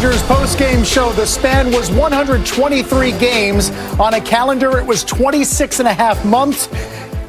Rangers postgame show. The span was 123 games. On a calendar, it was 26 and a half months.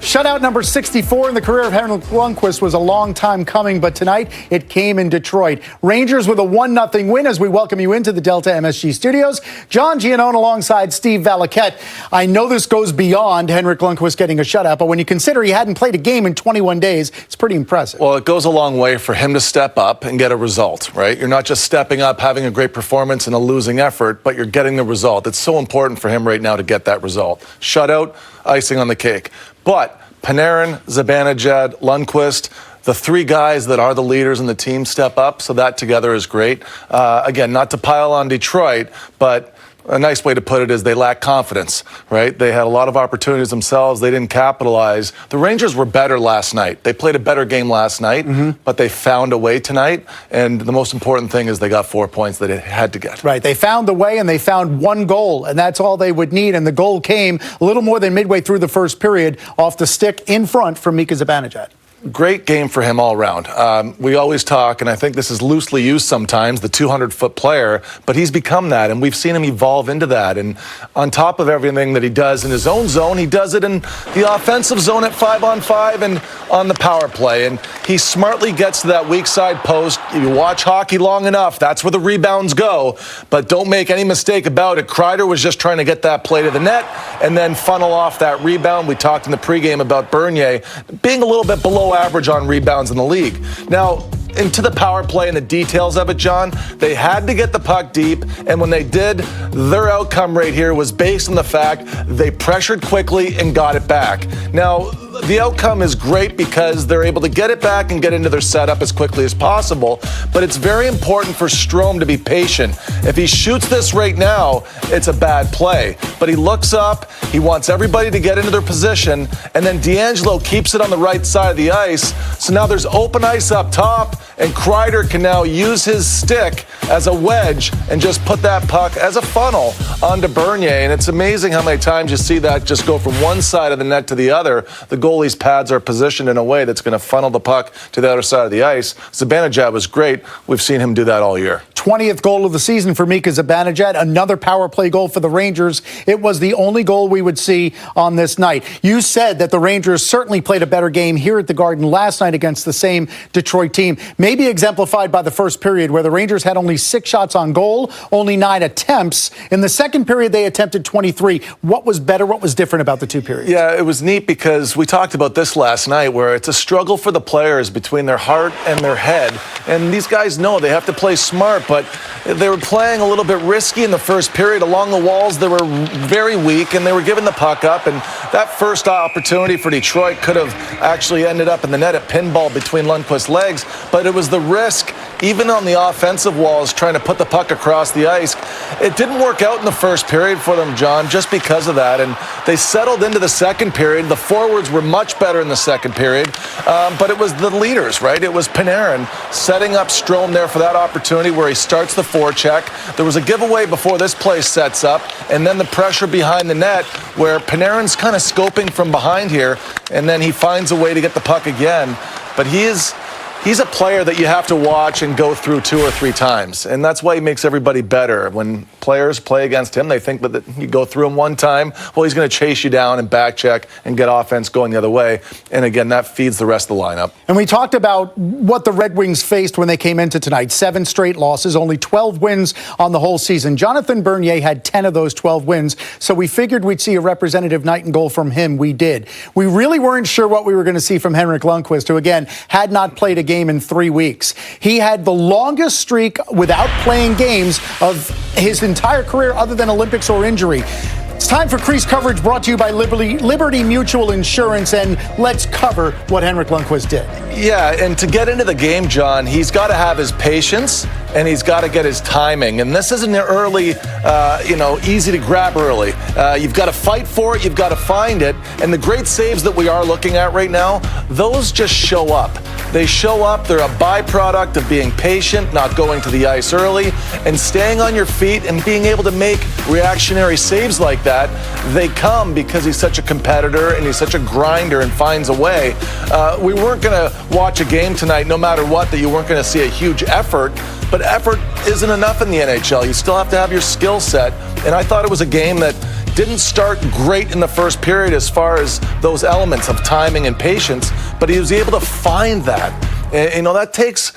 Shutout number 64 in the career of Henrik Lundqvist was a long time coming, but tonight it came in Detroit. Rangers with a 1-0 win as we welcome you into the Delta MSG studios. John Giannone alongside Steve Valiquette. I know this goes beyond Henrik Lundqvist getting a shutout, but when you consider he hadn't played a game in 21 days, it's pretty impressive. Well, it goes a long way for him to step up and get a result, right? You're not just stepping up, having a great performance and a losing effort, but you're getting the result. It's so important for him right now to get that result. Shutout, icing on the cake. But Panarin, Zibanejad, Lundqvist, the three guys that are the leaders in the team step up, so that together is great. Again, not to pile on Detroit, but a nice way to put it is they lack confidence, right? They had a lot of opportunities themselves. They didn't capitalize. The Rangers were better last night. They played a better game last night, but they found a way tonight. And the most important thing is they got 4 points that it had to get. Right. They found the way, and they found one goal, and that's all they would need. And the goal came a little more than midway through the first period off the stick in front from Mika Zibanejad. Great game for him all around. We always talk, and I think this is loosely used sometimes, the 200-foot player, but he's become that, and we've seen him evolve into that. And on top of everything that he does in his own zone, he does it in the offensive zone at 5-on-5 and on the power play. And he smartly gets to that weak side post. You watch hockey long enough, that's where the rebounds go. But don't make any mistake about it. Kreider was just trying to get that play to the net and then funnel off that rebound. We talked in the pregame about Bernier being a little bit below average on rebounds in the league. Now, into the power play and the details of it, John, they had to get the puck deep, and when they did, their outcome right here was based on the fact they pressured quickly and got it back. Now, the outcome is great because they're able to get it back and get into their setup as quickly as possible, but it's very important for Strome to be patient. If he shoots this right now, it's a bad play. But he looks up, he wants everybody to get into their position, and then D'Angelo keeps it on the right side of the ice. So now there's open ice up top, and Kreider can now use his stick as a wedge and just put that puck as a funnel onto Bernier. And it's amazing how many times you see that just go from one side of the net to the other. The goalie's pads are positioned in a way that's going to funnel the puck to the other side of the ice. Zibanejad was great. We've seen him do that all year. 20th goal of the season for Mika Zibanejad, another power play goal for the Rangers. It was the only goal we would see on this night. You said that the Rangers certainly played a better game here at the Garden last night against the same Detroit team, maybe exemplified by the first period where the Rangers had only 6 shots on goal, only 9 attempts. In the second period, they attempted 23. What was better? What was different about the two periods? Yeah, it was neat because we talked about this last night where it's a struggle for the players between their heart and their head. And these guys know they have to play smart, but they were playing a little bit risky in the first period. Along the walls, they were very weak, and they were giving the puck up. And that first opportunity for Detroit could have actually ended up in the net at pinball between Lundqvist's legs. But it was the risk, even on the offensive walls, trying to put the puck across the ice. It didn't work out in the first period for them, John, just because of that. And they settled into the second period. The forwards were much better in the second period. But it was the leaders, right? It was Panarin setting up Strome there for that opportunity where he starts the forecheck. There was a giveaway before this play sets up, and then the pressure behind the net where Panarin's kind of scoping from behind here, and then he finds a way to get the puck again. But he's a player that you have to watch and go through 2 or 3 times, and that's why he makes everybody better. When players play against him, they think that you go through him one time, well, he's going to chase you down and back check and get offense going the other way. And again, that feeds the rest of the lineup. And we talked about what the Red Wings faced when they came into tonight. 7 straight losses, only 12 wins on the whole season. Jonathan Bernier had 10 of those 12 wins, so we figured we'd see a representative night and goal from him. We did. We really weren't sure what we were going to see from Henrik Lundqvist, who, again, had not played a game in 3 weeks. He had the longest streak without playing games of his entire career other than Olympics or injury. It's time for Crease coverage brought to you by Liberty Mutual Insurance, and let's cover what Henrik Lundqvist did. Yeah, and to get into the game, John, he's got to have his patience and he's got to get his timing. And this isn't early, easy to grab early. You've got to fight for it. You've got to find it. And the great saves that we are looking at right now, those just show up. They show up, they're a byproduct of being patient, not going to the ice early, and staying on your feet and being able to make reactionary saves like that. They come because he's such a competitor and he's such a grinder and finds a way. We weren't going to watch a game tonight, no matter what, that you weren't going to see a huge effort, but effort isn't enough in the NHL. You still have to have your skill set, and I thought it was a game that didn't start great in the first period as far as those elements of timing and patience, but he was able to find that. And, you know, that takes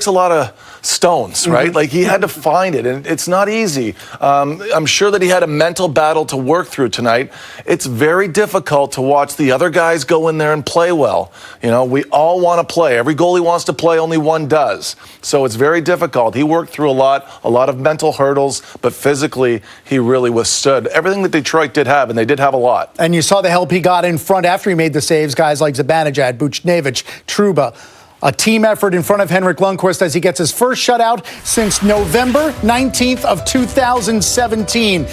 a lot of stones, right? Like, he had to find it, and it's not easy. I'm sure that he had a mental battle to work through tonight. It's very difficult to watch the other guys go in there and play well. You know, we all want to play. Every goalie wants to play, only one does. So it's very difficult. He worked through a lot of mental hurdles, but physically, he really withstood everything that Detroit did have, and they did have a lot. And you saw the help he got in front after he made the saves, guys like Zibanejad, Buchnevich, Trouba. A team effort in front of Henrik Lundqvist as he gets his first shutout since November 19th of 2017.